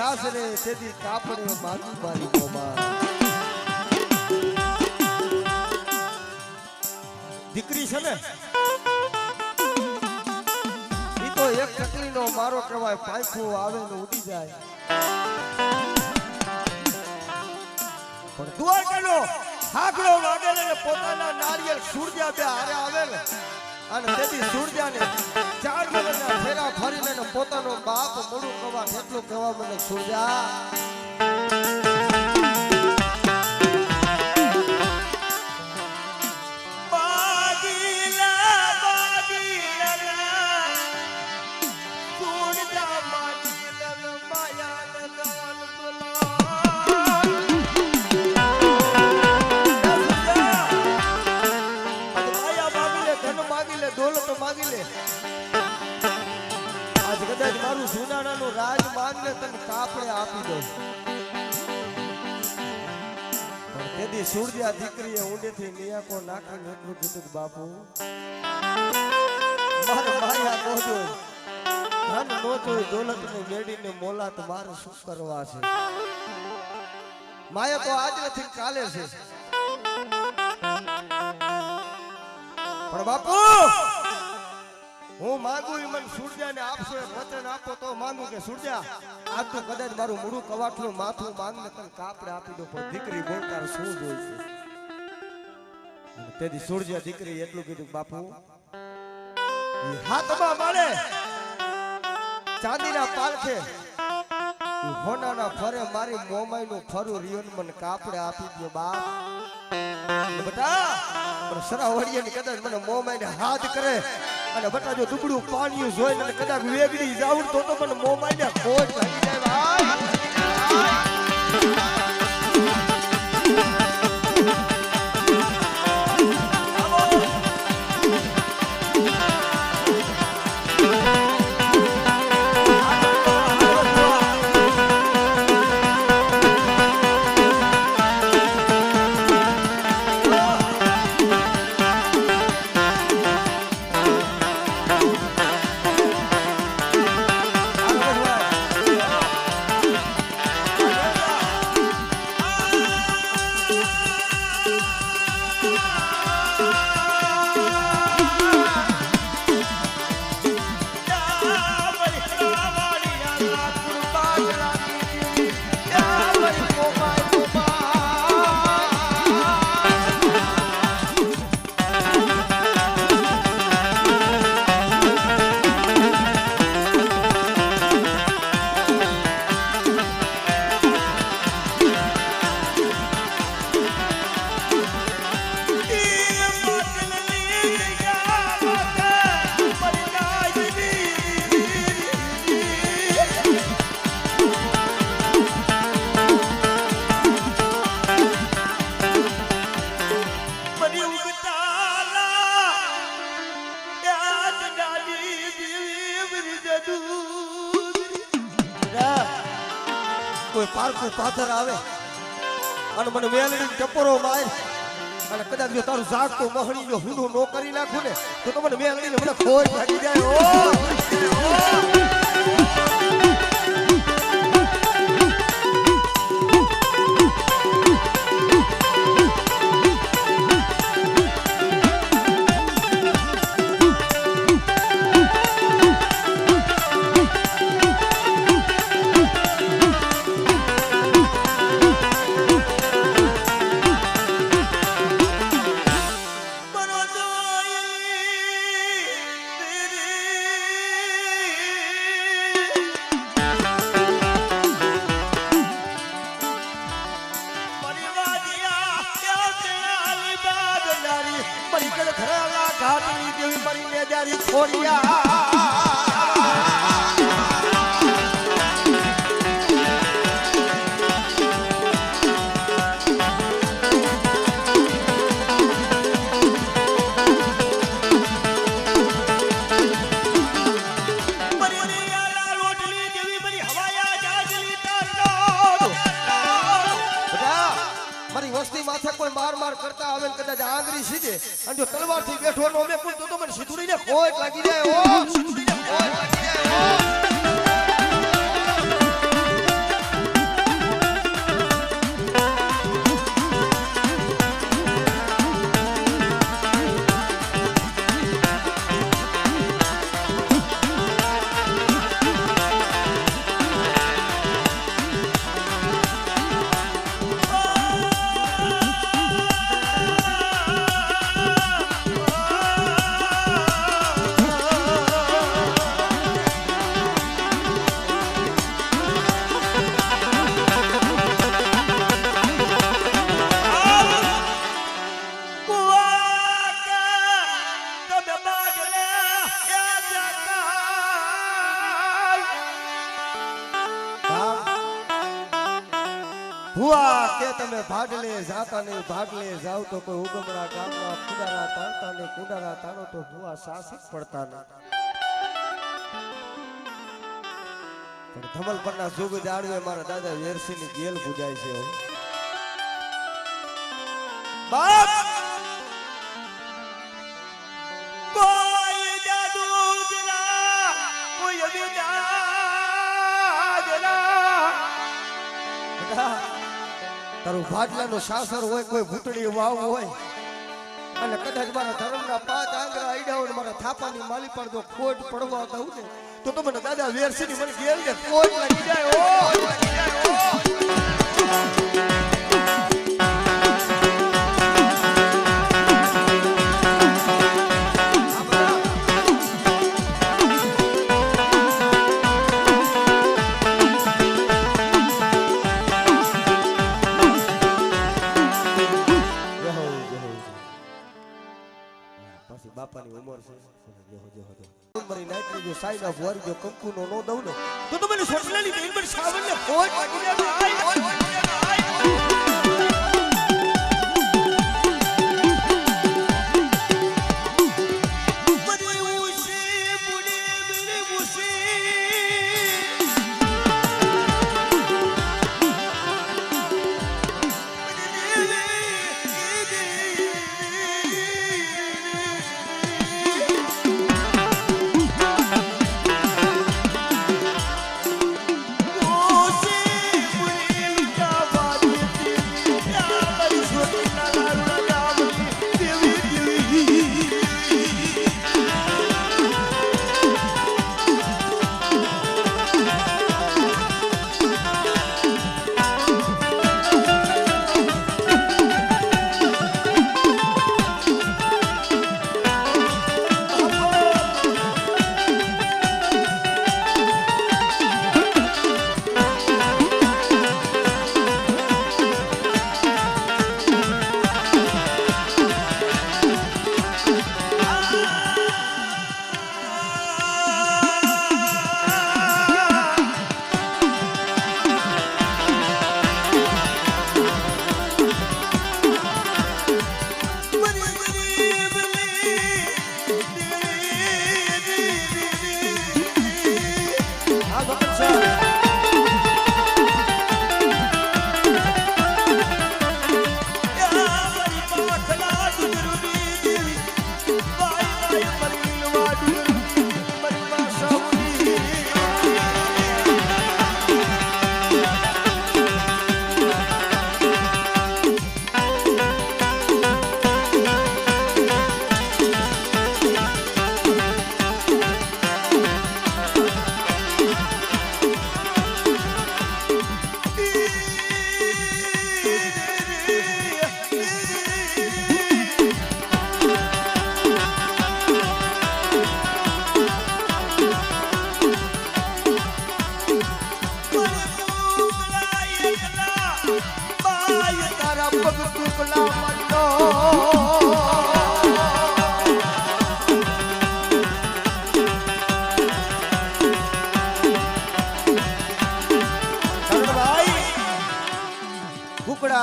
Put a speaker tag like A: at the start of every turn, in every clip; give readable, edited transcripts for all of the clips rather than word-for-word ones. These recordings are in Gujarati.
A: સાસરે તેદી કાપડે માગી મારી મોમાં દીકરી છે ને ઈ તો એક ચકલીનો મારો કહેવાય પાંખું આવે ને ઉડી જાય પણ દ્વારકાનો હાકડો વાગે ને પોતાના નારિયેળ સૂરજા બે હારે આવે ને અને તેથી સૂરજાને 4 મહિનાના ફેરા ફરીને પોતાનો બાપ મોડું કવા એટલું કહેવા મને સૂરજા જૂનાણાનું રાજ માનને તને કાપડે આપી દો પણ તેદી સૂરજા દીકરીએ ઊંડેથી નિયાકો નાખીને એટલું કીધું કે બાપુ મારે માયા નો જોઈ ધન નો જોઈ દોલતને મેળીને મોલાત મારે શું કરવા છે માયા તો આજ નથી કાલે છે પણ બાપુ હું માંગુ મને સૂરજાને આપશો એક વચન આપો તો માંગુ કે સૂરજા આજ તો કદાચ મારું મૂળું કવાટનું માથું માંગને તને કાપડે આપી દો પણ દીકરી બોલતા શું જોઈ છે તેથી સૂરજા દીકરી એટલું કીધું બાપુ હાથમાં મળે ચાંદીના પાલખે હોનાના ફરે મારી મોમાઈનું ફરું રિયોન મને કાપડે આપી દો બાપ બેટા પણ સરાવડિયાની કદાચ મને મોમાઈને હાથ કરે અને બટા જો દુબળું પાણી જોઈને અને કદાચ વેગડી જાઉં તો મને મોમાઈને ખોટ લાગી જાય ભાઈ કોઈ પારકું પાથર આવે અને મને મેલડી ટપોરો માર અને કદાચ જો તારું જાગતો મહણી જો હુંડું નો કરી નાખું ને તો મને મેલડીને મને ખોટ લાગી જાય માર કરતા આવે કદાચ આંગળી સીધે અને જો તલવારથી બેઠો નો મે કોઈ તો મને સીધુડીને ખોટ લાગી જાય સીધુડીને ખોટ લાગી જાય ભુવા કે તમે ભાડલે જાતા નહીં, ભાડલે જાવ તો કોઈ ઉગમણા ગામના કુડારા તાણતા ને કુડારા તાણો તો ભુવા સાસક પડતા ના. પણ ધમલ પરના જોગ જાળવે મારા દાદા વેરસી ની ગેલ પૂજાય છે. બાપ કોઈ જાદુ જરા કોઈ અવિદ્યા તારું ભાડલાનું સાસર હોય, કોઈ ભૂતડી વાવ હોય અને કદાચ મારા ધર્મના 5 આંગળા આઈડા હોય, મારા થાપાની માલી પર જો ખોટ પડવા દઉં ને તો મને દાદા વેરસીની મને ગેલ ને ખોટ લાગી જાય. ઓ લાગી જાય. બાપાની ઉંમર છે મારી નાઈટની જો સાઈના ભોરી જો કંકુનો નો દઉં ને તો મને સોટલાની બેન પર સાવનને ફોજ લાગી જાય.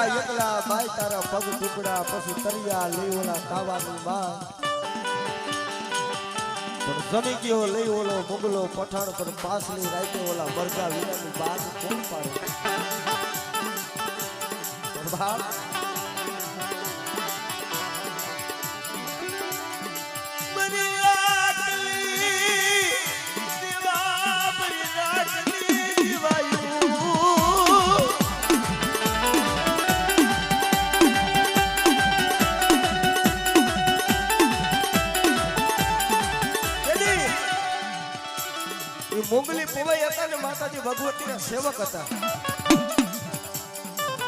A: એકલા બાઈ તારા પગ ટુકડા પછી તરિયા લઈ ઓલા તાવાની માં પણ જમી ગયો લઈ ઓલો મોગલો પઠાણ પર પાસની રાતે ઓલા મરઘા વિનાની બાદ કોણ પાડે. બાપ મોગલી પવાઈ હતા ને માતાજી ભગવતીના સેવક હતા.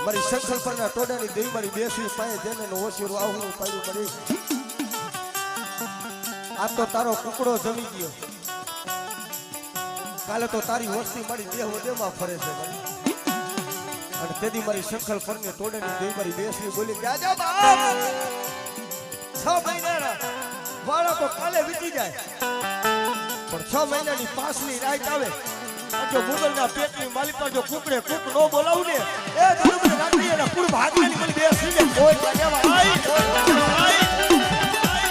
A: મારી શંખલ પરના ટોડાની દેવી મારી બેસી પાયે જેને ઓશીરું આવું પાડ્યું પડી. આ તો તારો કુકડો જમી ગયો, કાલે તો તારી વસ્તી મારી દેહ દેહમાં ફરે છે. અને તેથી મારી શંખલ પરની ટોડાની દેવી મારી બેસી બોલી કે આજા બાપ 6 મહિનાના વાળા તો કાલે વીતી જાય પણ 6 મહિનાની પાસની રાત આવે જો મુગલના પેટની માલિક પર જો કુકડે કુક નો બોલાવું ને એ ઓય કાઢ્યા ભાઈ ઓય કાઢ્યા ભાઈ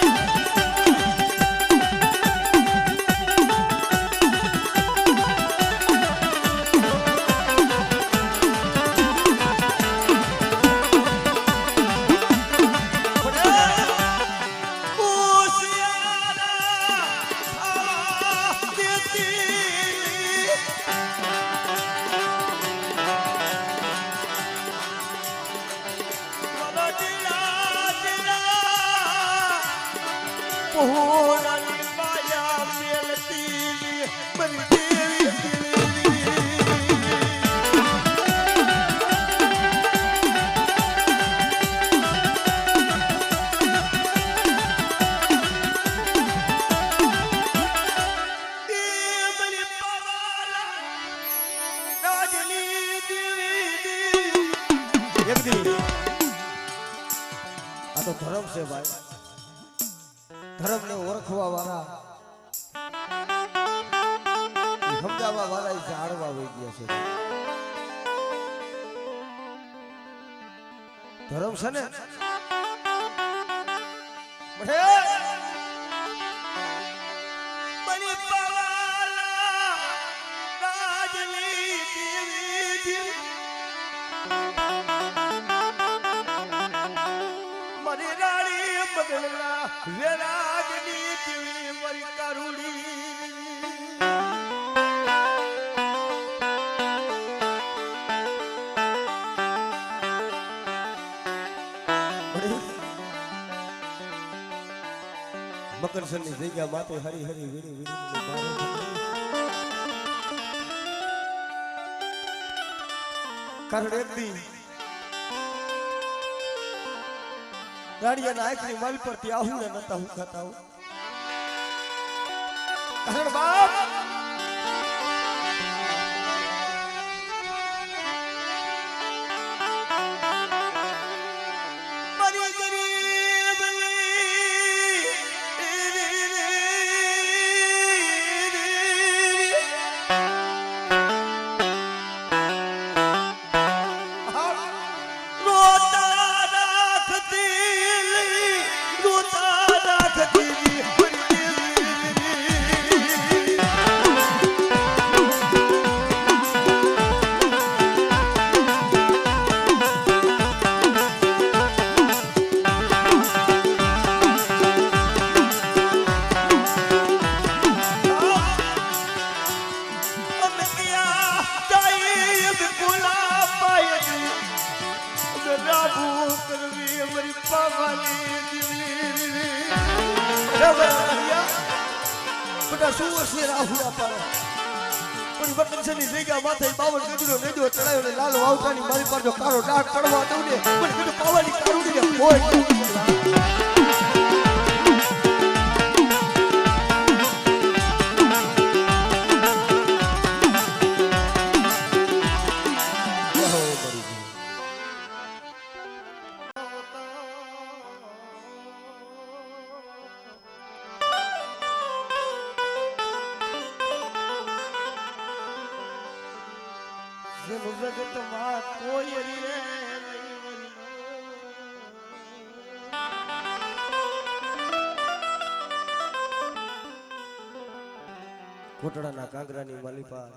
A: આ તો ધર્મ છે ભાઈ ધર્મ ને ઓળખવા વાળા સમજાવવા વાળા જાણવા વહી ગયા છે ધર્મ છે ને વેરાગની દિવી મરી કરુડી મકરસરની જગ્યા માતે હરી હરી વીણી વીણી કારણ એક દી ગાડીયાના આંખની માલ પરથી આહું ને નતા હું ખાતા હું કારણ બાપ મારી શું હશે રાહુડા પાડે પણ બકરસની જગ્યા માથે 52 ગજરો નેડો ચડાયો ને લાલ વાવતાની મારી પર જો કાળો ડાઘ પડવા દઉં ને પણ કીધું પાવાની કારુડી ને કોઈ જગતમાં કોઈ રે કોટડાના કાંગરાની માલિપા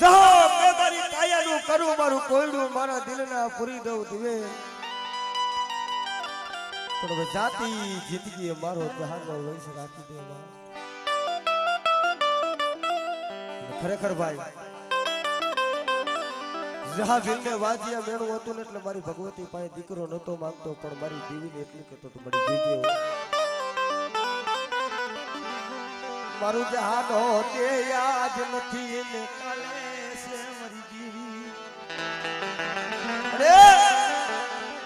A: જાઓ મે મારી કાયાનું કરું મારું કોયડું મારા દિલના પૂરી દઉં દિવે પણ જાતિ જિંદગી મારો જહાનો વંશ રાખી દે ખરેખર ભાઈ જહા ભીલને વાજિયા મેણું હતું ને એટલે મારી ભગવતી પાસે દીકરો નતો માંગતો પણ મારી દેવીને એટલું કહેતો તો મળી જઈજે મારું જહાન હોતે યાદ નથી ને કાલે છે મારી દેવી અરે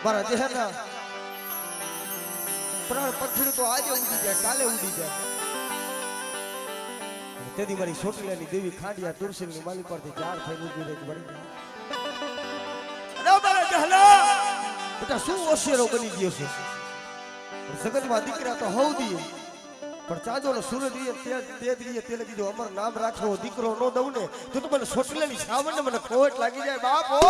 A: મારા જહાના પ્રાણ પથરી તો આજે ઉડી જાય કાલે ઉડી જાય તેદી મારી છોટલાની દેવી ખાંડિયા તુલસીની માલી પરથી ચાર થઈ ઉભી રહી વળી અરે મારા જહલા બેટા શું ઓશિયારો બની ગયો છે જગતમાં દીકરા તો હોવ દીએ પણ ચાંદોનો સૂરજ રીએ તે રીએ તેને કીધું અમર નામ રાખ્યો દીકરો નો દઉં ને તો મને સોટલેની સાવન મને ખોટ લાગી જાય બાપ ઓ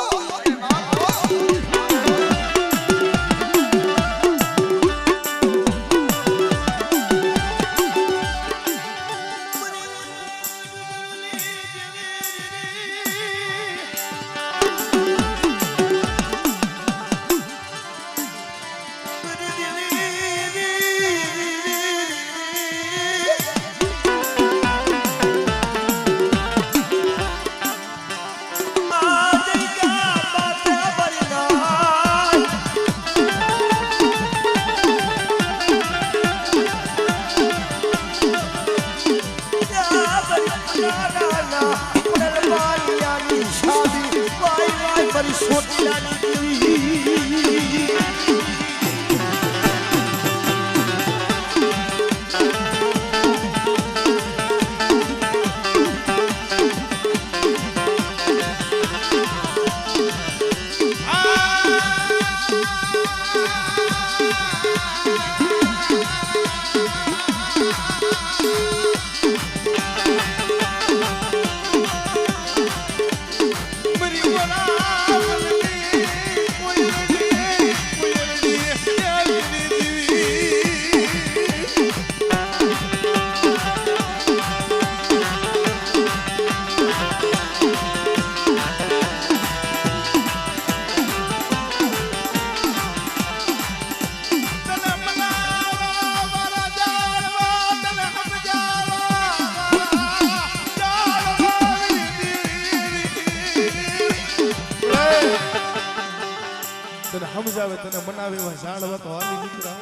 B: સમજાવે તને મનાવે એવા ઝાડવા તો હાલી નીકળ્યા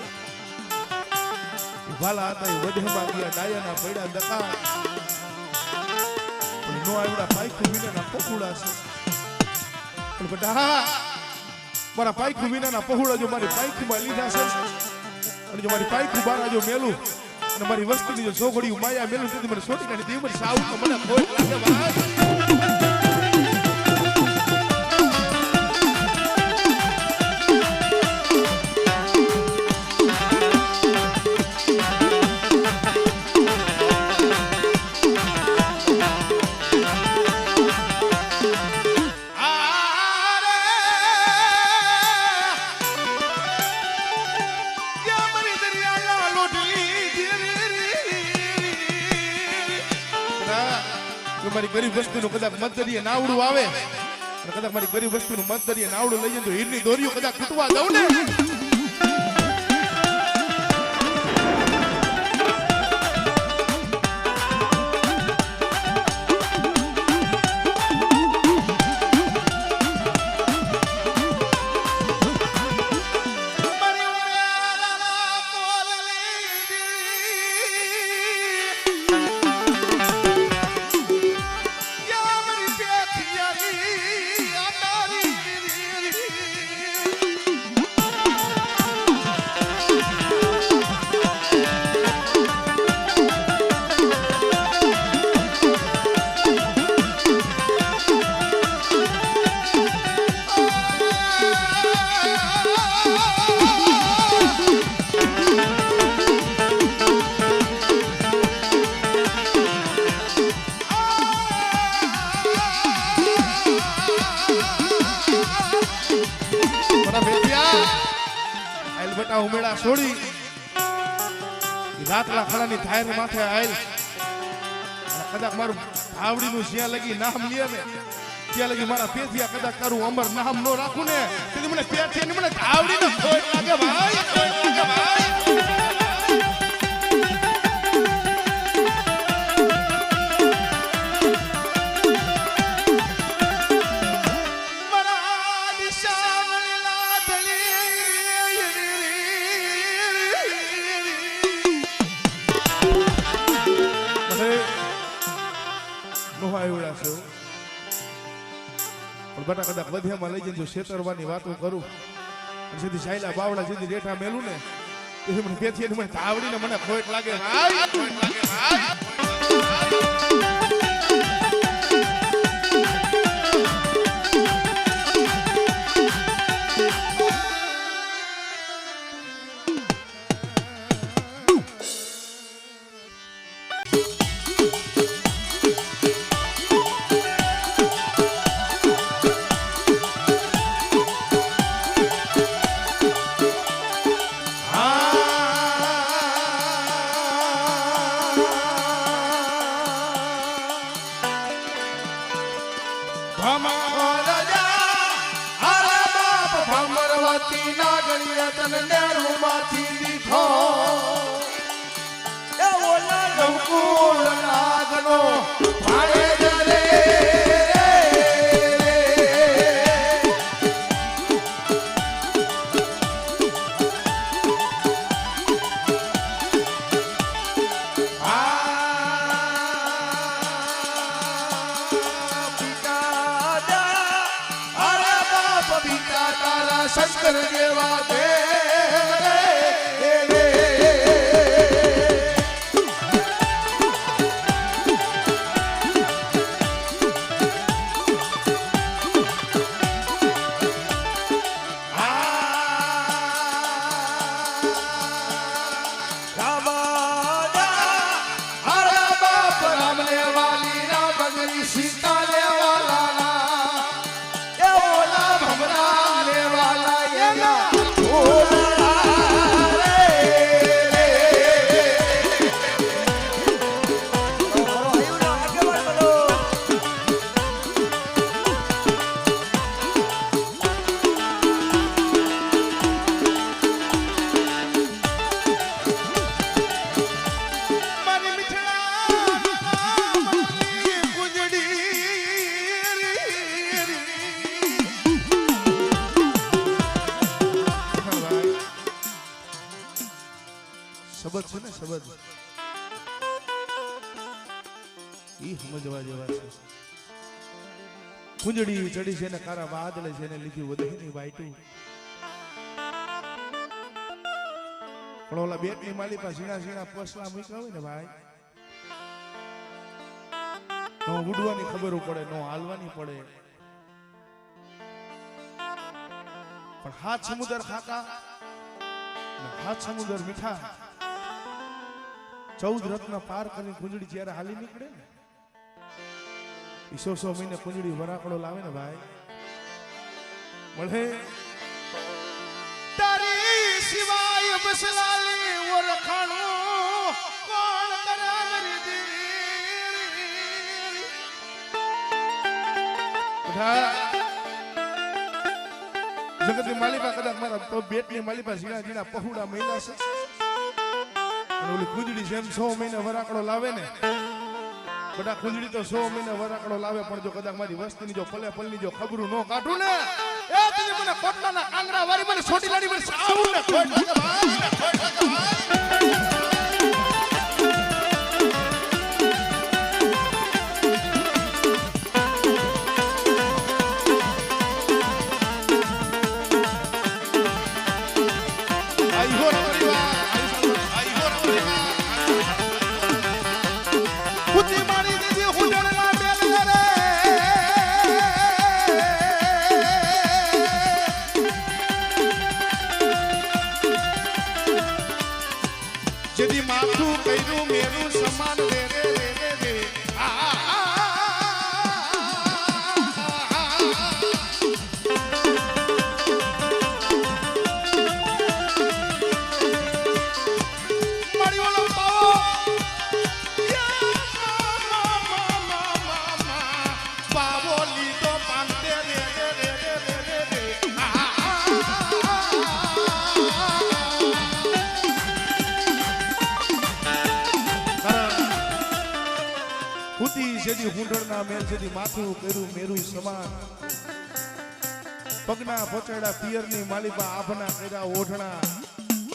B: વાલા હતા એ વધેમાં ગયા ડાયાના પડ્યા દકા પણ નો આવડા પાઈખું વિનાના પહોળા છે પણ બેટા મારા પાઈખું વિનાના પહોળા જો મારી પાઈખુમાં લીધા છે અને જો મારી પાઈખું બાર જો મેલું અને મારી વસ્તીની જો છોકરીઓ માયા મેલું તેથી મને છોટી કાઢી દેવ મને સાવ તો મને ખોટ લાગે ભાઈ મારી ગરીબ વસ્તુનું કદાચ મતદરીએ નાવડું આવે અને કદાચ મારી ગરીબ વસ્તુનું મતદરીએ નાવડું લઈ જાય તો હીરની દોરીઓ કદાચ તૂટવા દઉં ને ઉમેળા છોડી રાતલા ખડાની થાયર માથે આવેલ કદાચ મારું આવડીનું જ્યાં લગી નામ લે ને ત્યાં લગી મારા પેથિયા કદાચ તારું અમર નામ નો રાખું ને તેથી મને પેથિયા મને આવડીનો ખોટ લાગે ભાઈ ખોટ લાગે ભાઈ બટા કદાચ વધ્યામાં લઈ જઈને છેતરવાની વાતો કરું સીધી સાયલા બાવડા સીધી રેઠા મેલું ને તેથી મને પેથી મને તાવડીને મને ખોટ લાગે ભાઈ ખોટ લાગે ભાઈ રાજા અરે બાપ ભમરવતી ના ગણિયા તને નેરું માંથી દીખો એ ઓલા લંકુલ નાગનો ભાડે જરે શંકર જેવા સીતા લેવાલા એ ઓલા ભમરા લેવાલા શબ્દ છે ને શબ્દ ઈ સમજવા જેવા છે કુંજડી ચડી છે ને કારા વાદળે છે ને લીધી વધીની વાઈટું પણ ઓલા બેટની માલી પાસે ઝીણા ઝીણા પસલા મૂક્યા હોય ને ભાઈ નો ઉડવાની ખબર પડે નો હાલવાની પડે પણ હાથ સમુદ્ર ખાકા હાથ સમુદ્ર મીઠા 14 રત્ન પાર કરીને કુંજડી જ્યારે હાલી નીકળે ને 100 મહિને કુંજડી વરાકડો લાવે ને ભાઈ મળે તારી સિવાય બસલાલી ઓળખાણો કોણ કરે મારી દિલ બધા જગતની માલિકા કદાચ મારા બેટની માલિકા ઝીણા ઝીણા પહુડા મહિલા છે ઓલી કુંજડી જેમ 100 મહિને વરાકડો લાવે ને બધા કુંજડી તો 100 મહિને વરાકડો લાવે પણ જો કદાચ મારી વસ્તીની જો પલે પલની જો ખબરું ન કાઢું ને એ તું મને કોટલાના કાંગરા વારી મને છોટી લાડી મને સાવું ને ખોટ લાગે ભાઈ જેદી માથું કર્યું મેરું સમાન રે રે રે રે રે મારી ઓલો પાવો પાવો લીધો પાંતે રે રે રે રે રે રે જેદી હુંડળના મેલ જેદી માથું કર્યું મેરું સમાન પગના પચડા પિયરની માલિકા આભના કર્યા ઓઢણા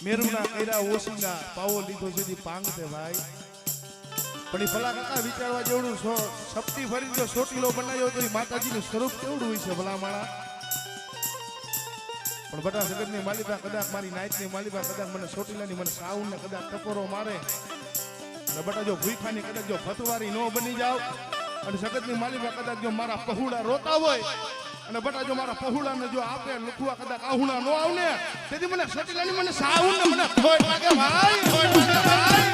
B: મેરુના કર્યા ઓસિંગા પાવો લીધો જેદી પાંગતે ભાઈ પણ એ ભલા કાકા વિચારવા જેવડું સપટી ફરી જો સોટીલો બનાવ્યો તો એ માતાજીનું સ્વરૂપ કેવડું હોય છે ભલા માળા પણ બધા જગતની માલિકા કદાચ મારી નાઈટની માલિકા કદાચ મને સોટીલાની મને સાઉન્ડ ને કદાચ ટકોરો મારે બટા જો ભૂખાની કદાચ જો ફતવારી ન બની જાવ અને જગતની માલિકા કદાચ જો મારા પહુડા રોતા હોય અને બટા જો મારા પહુડાને જો આપે લખવા કદાચ આહુણા ન આવને તેથી મને સટીલાની મને સાઉન્ડ ને મને ખોટ લાગે ભાઈ ખોટ લાગે ભાઈ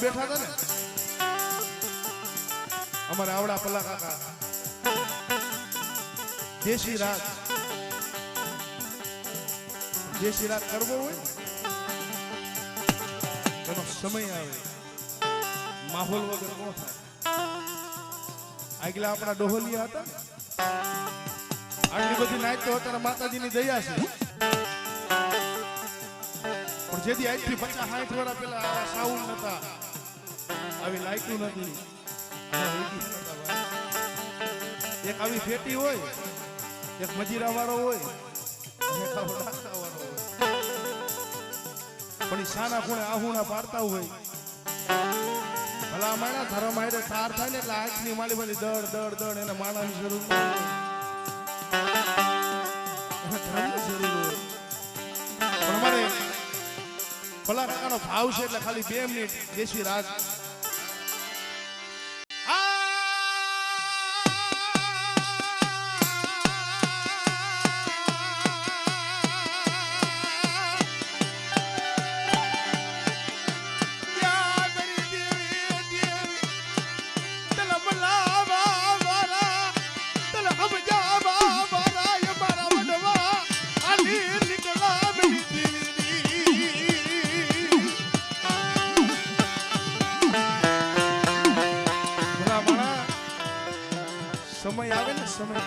B: બેઠા હતા ને અમારા આવડા પલ્લા કાકા દેશી રાત કરવો હોય એનો સમય આવે માહોલ વગર ન થાય. આગલા આપણા ડોહલિયા હતા આટલી બધી નાચ તો અત્યારે માતાજીની દયા છે પણ જેથી આજથી 50-60 વર્ષ પહેલા આવા સાઉન્ડ નતા આવી લાઈટું નથી એક આવી ફેટી હોય એક મજીરા વાળો હોય એક આવો ડાકતા વાળો હોય પણ સાના ખૂણે આહુણા પાડતા હોય ભલા માણા ધરમ આડે તાર થાય ને એટલે આંખની માલી માલી દડ એને માણાની જરૂર ન હોય એને ધર્મની જરૂર હોય પણ અમારે ભલા કાકાનો ભાવ છે એટલે ખાલી 2 મિનિટ દેશી રાજ સમય આવે ને સમય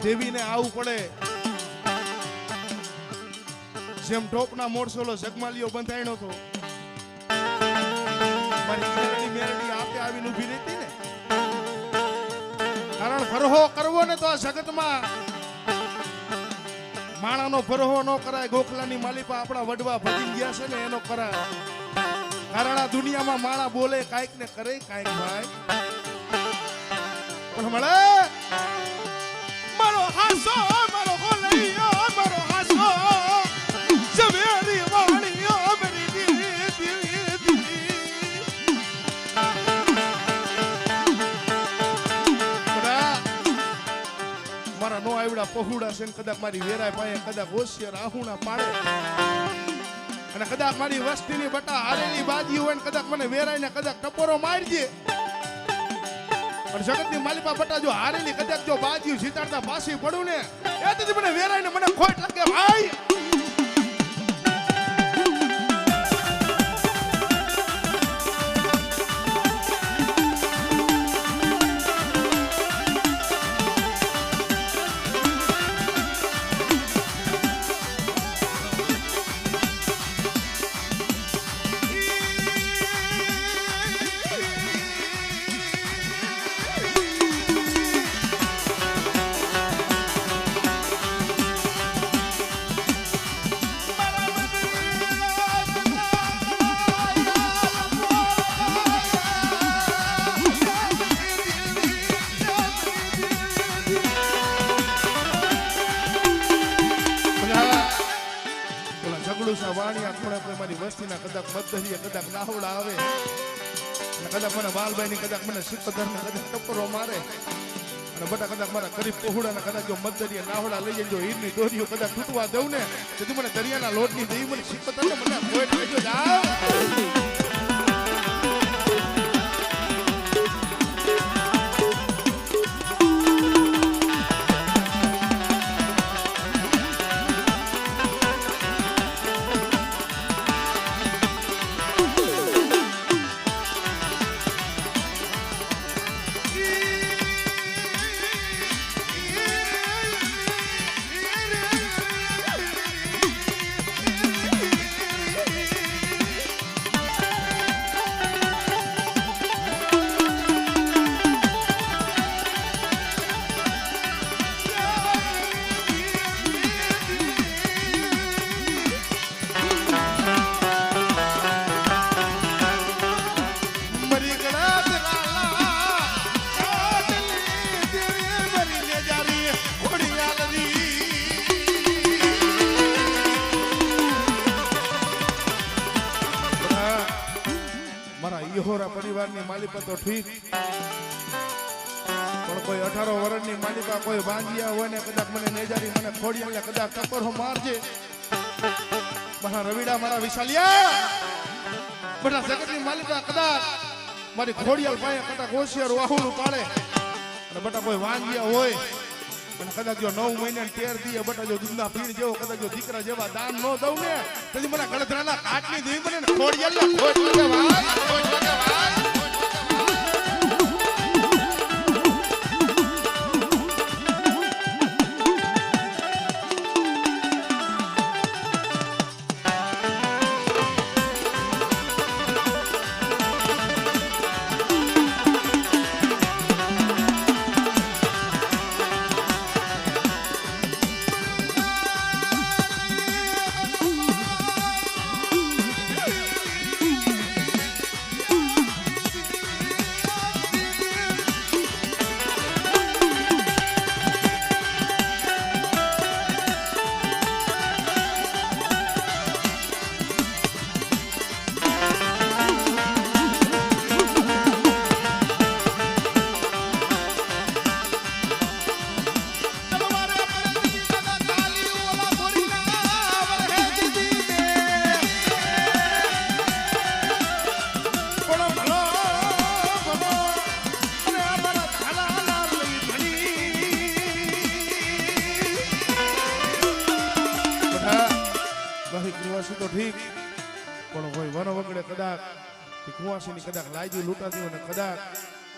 B: દેવીને આવું પડે જેમ ટોપના મોરસોલો જગમાલિયો બંધાણ્યો હતો મારી મેરડી આપે આવીને ઊભી રહેતી ને કારણ ભરહો કરવો ને તો આ જગતમાં માણાનો ભરહો ન કરાય. ગોખલાની માલિપા આપણા વડવા ભજી ગયા છે ને એનો કરાય કારણ આ દુનિયામાં માણા બોલે કાંઈક ને કરે કાંઈક ભાઈ પણ મળે મારો હાસો મારો હોલૈયો મારો હાસો જવેરી વાણીઓ મેરી દીવી મારા નો આવડા પહોળા છે ને કદાચ મારી વેરાય પાયે કદાચ હોશિયાર આહુણા પાડે અને કદાચ મારી વસ્તીની બટા હારેલી બાજી હોય ને કદાચ મને વેરાય ને કદાચ ટપોરો મારજે જગતની માલિપા બટા જો હારેલી કદાચ જો બાજી જીતાડતા પાછી પડું ને એથી મને વેરાય ને મને ખોટ લાગે ભાઈ. મારી વસ્તીના કદાચ મધદહીએ કદાચ નાહવડા આવે અને કદાચ મને બાલભાઈ ની કદાચ મને સિકદર ને કદાચ ટપરો મારે અને બટા કદાચ મારા ગરીબ પહોળા ને કદાચ જો મધદહીએ નાહવડા લઈ જજો ઈરની દોરીઓ કદાચ તૂટવા દઉં ને તેથી મને દરિયાના લોટની દઈ મને સિકદર ને મને કોઈ લેજો જાવ. પરિવારની માલિકા તો ઠીક પણ કોઈ 18 વર્ષની માલિકા કોઈ બાંધિયા હોય ને કદાચ મને નેજારી મને ખોડી એટલે કદાચ ટપરો મારજે મારા રવિડા મારા વિશાલિયા બધા જગતની માલિકા કદાચ મારી ખોડિયાલ પાસે કદાચ હોશિયાર વાહુલું પાડે અને બટા કોઈ વાંજિયા હોય અને કદાચ જો 9 મહિના ટેર દીએ બટા જો દૂધના પીણ જેવો કદાચ જો દીકરા જેવા દાન ન દઉં ને તેથી મને ગળધરાના કાટની દેવી મને ખોડિયાલના ખોટ લાગે ભાઈ ખોટ લાગે ભાઈ તો ઠીક પણ હોય વન વગડે કદાચ કુવાસીની કદાચ લાજી લૂંટાતી હોય ને કદાચ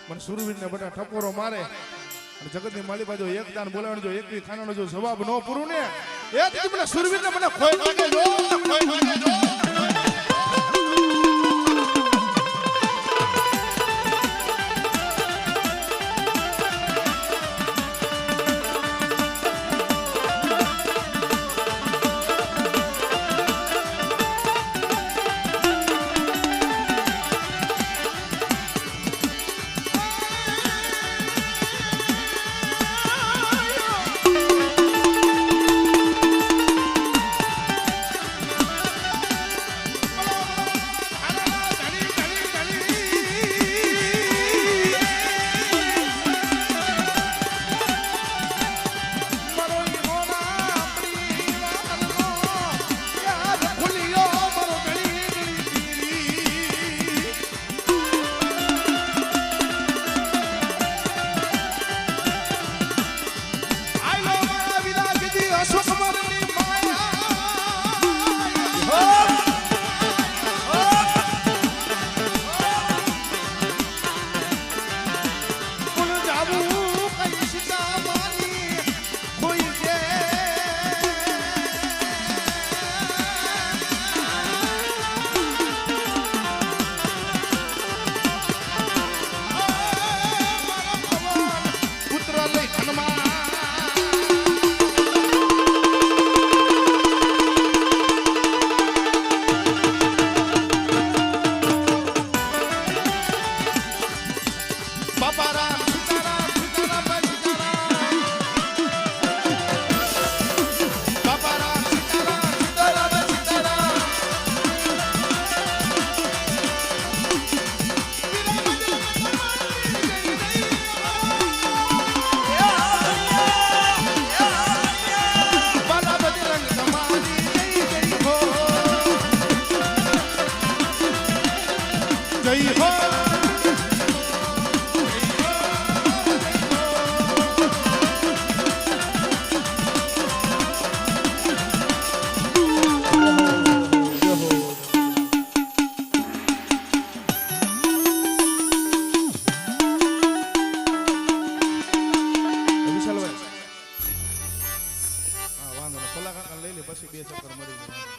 B: મને સુરવીરને બધા ટપોરો મારે અને જગતની માલિકા જો એક દાન બોલાવવાનું જો એકવી ખાનાનો જો જવાબ ન પૂરું ને એ મને સુરવીરને મને ખોઈ લાગે જો